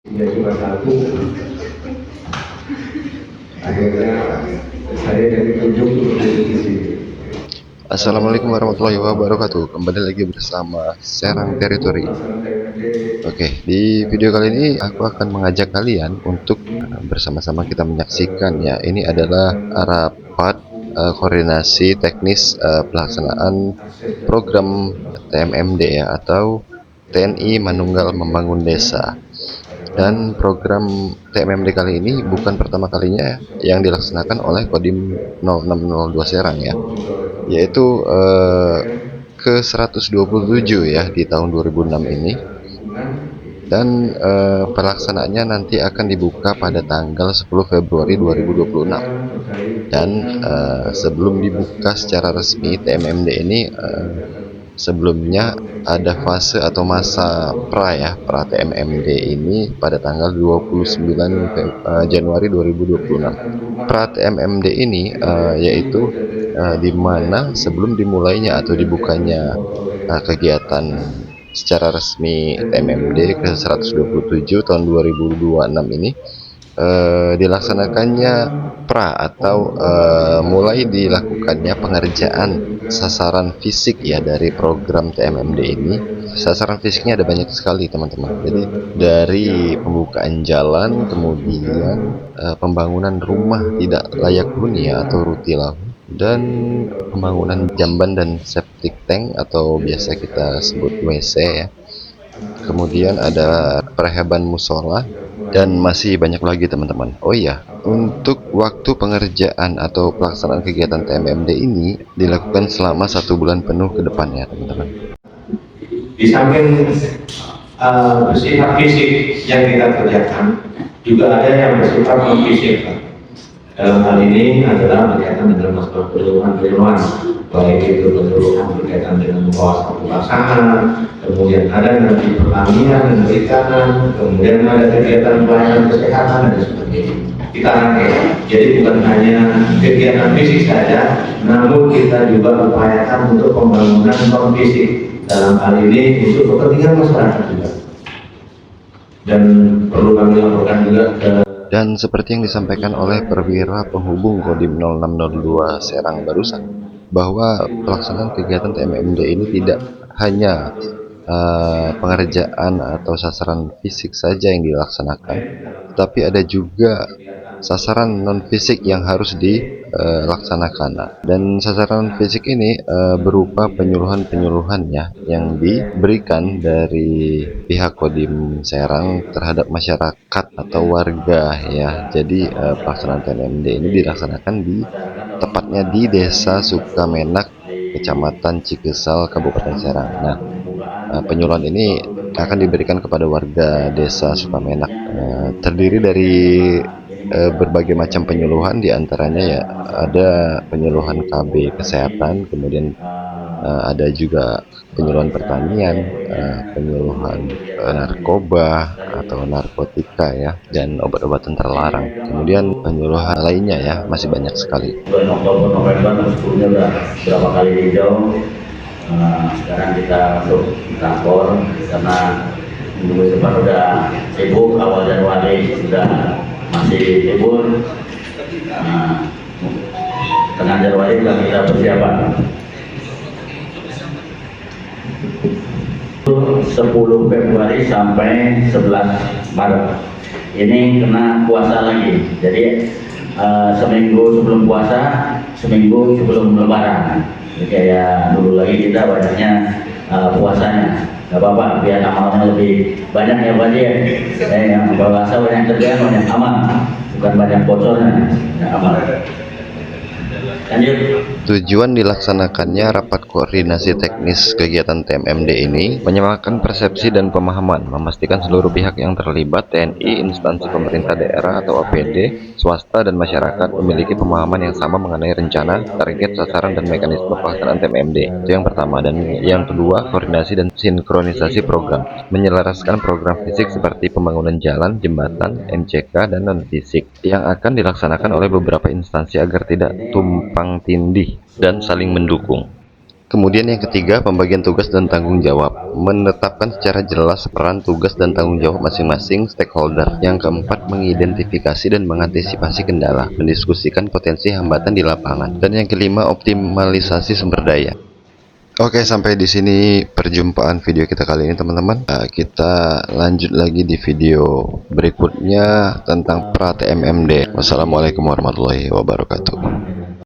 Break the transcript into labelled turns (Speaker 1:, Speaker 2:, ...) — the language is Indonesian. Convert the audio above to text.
Speaker 1: Dia cuma satu, akhirnya saya jadi ujung di sini.
Speaker 2: Assalamualaikum warahmatullahi wabarakatuh. Kembali lagi bersama Serang Territory. Oke, di video kali ini aku akan mengajak kalian untuk bersama-sama kita menyaksikan ya. Ini adalah rapat koordinasi teknis pelaksanaan program TMMD ya, atau TNI Manunggal Membangun Desa. Dan program TMMD kali ini bukan pertama kalinya yang dilaksanakan oleh Kodim 0602 Serang ya, yaitu ke 127 ya di tahun 2006 ini. Dan pelaksanaannya nanti akan dibuka pada tanggal 10 Februari 2026. Dan sebelum dibuka secara resmi TMMD ini, sebelumnya ada fase atau masa pra TMMD ini pada tanggal 29 Januari 2026. Pra TMMD ini yaitu di mana sebelum dimulainya atau dibukanya kegiatan secara resmi TMMD ke 127 tahun 2026 ini, dilaksanakannya pra atau mulai dilakukannya pengerjaan sasaran fisik ya dari program TMMD ini. Sasaran fisiknya ada banyak sekali teman-teman. Jadi dari pembukaan jalan, kemudian pembangunan rumah tidak layak huni ya, atau rutilah, dan pembangunan jamban dan septic tank atau biasa kita sebut WC ya. Kemudian ada perheban musola dan masih banyak lagi teman-teman. Oh iya, untuk waktu pengerjaan atau pelaksanaan kegiatan TMMD ini dilakukan selama 1 bulan penuh ke depan ya teman-teman.
Speaker 1: Di samping bersifat fisik yang kita kerjakan, juga ada yang bersifat non fisik. Dalam hal ini adalah berkaitan dengan masalah penyuluhan, baik itu penyuluhan berkaitan dengan kawasan pelaksanaan, kemudian ada nanti pertanian dan perikanan, kemudian ada kegiatan pelayanan kesehatan dan sebagainya. Kita rangkai, jadi bukan hanya kegiatan fisik saja, namun kita juga upayakan untuk pembangunan non fisik. Dalam hal ini untuk kepentingan masyarakat juga. Dan perlu kami laporkan juga ke.
Speaker 2: Dan seperti yang disampaikan oleh perwira penghubung Kodim 0602 Serang barusan, bahwa pelaksanaan kegiatan TMMD ini tidak hanya pengerjaan atau sasaran fisik saja yang dilaksanakan, tetapi ada juga sasaran non fisik yang harus dilaksanakan. Dan sasaran fisik ini berupa penyuluhan ya yang diberikan dari pihak Kodim Serang terhadap masyarakat atau warga ya. Jadi pelaksanaan TMMD ini dilaksanakan tepatnya di Desa Sukamenak, Kecamatan Cikesal, Kabupaten Serang. Nah, penyuluhan ini akan diberikan kepada warga Desa Sukamenak, terdiri dari berbagai macam penyuluhan, diantaranya ya ada penyuluhan KB kesehatan, kemudian ada juga penyuluhan pertanian, penyuluhan narkoba atau narkotika ya, dan obat-obatan terlarang. Kemudian penyuluhan lainnya ya masih banyak sekali.
Speaker 3: Bulan Oktober November sebelumnya udah berapa kali hijau. Sekarang kita untuk transport karena minggu depan udah sibuk, awal Januari sudah masih libur. Tengah Januari juga kita persiapan. 10 Februari sampai 11 Maret. Ini kena puasa lagi. Jadi seminggu sebelum puasa, seminggu sebelum Lebaran. Jadi kayak dulu lagi kita banyaknya puasanya. Gak apa-apa, biar amalnya lebih banyak ya Pak ya. Yang puasa banyak kerjaan, banyak amal, bukan banyak bocornya, banyak amal. Lanjut.
Speaker 2: Tujuan dilaksanakannya rapat koordinasi teknis kegiatan TMMD ini menyamakan persepsi dan pemahaman, memastikan seluruh pihak yang terlibat, TNI, instansi pemerintah daerah atau APD, swasta, dan masyarakat memiliki pemahaman yang sama mengenai rencana, target, sasaran, dan mekanisme pelaksanaan TMMD. Itu yang pertama. Dan yang kedua, koordinasi dan sinkronisasi program, menyelaraskan program fisik seperti pembangunan jalan, jembatan, MCK, dan non-fisik yang akan dilaksanakan oleh beberapa instansi agar tidak tumpang tindih dan saling mendukung. Kemudian yang ketiga, pembagian tugas dan tanggung jawab, menetapkan secara jelas peran tugas dan tanggung jawab masing-masing stakeholder. Yang keempat, mengidentifikasi dan mengantisipasi kendala, mendiskusikan potensi hambatan di lapangan. Dan yang kelima, optimalisasi sumber daya. Oke, sampai di sini perjumpaan video kita kali ini, teman-teman. Kita lanjut lagi di video berikutnya tentang pra TMMD. Wassalamualaikum warahmatullahi wabarakatuh.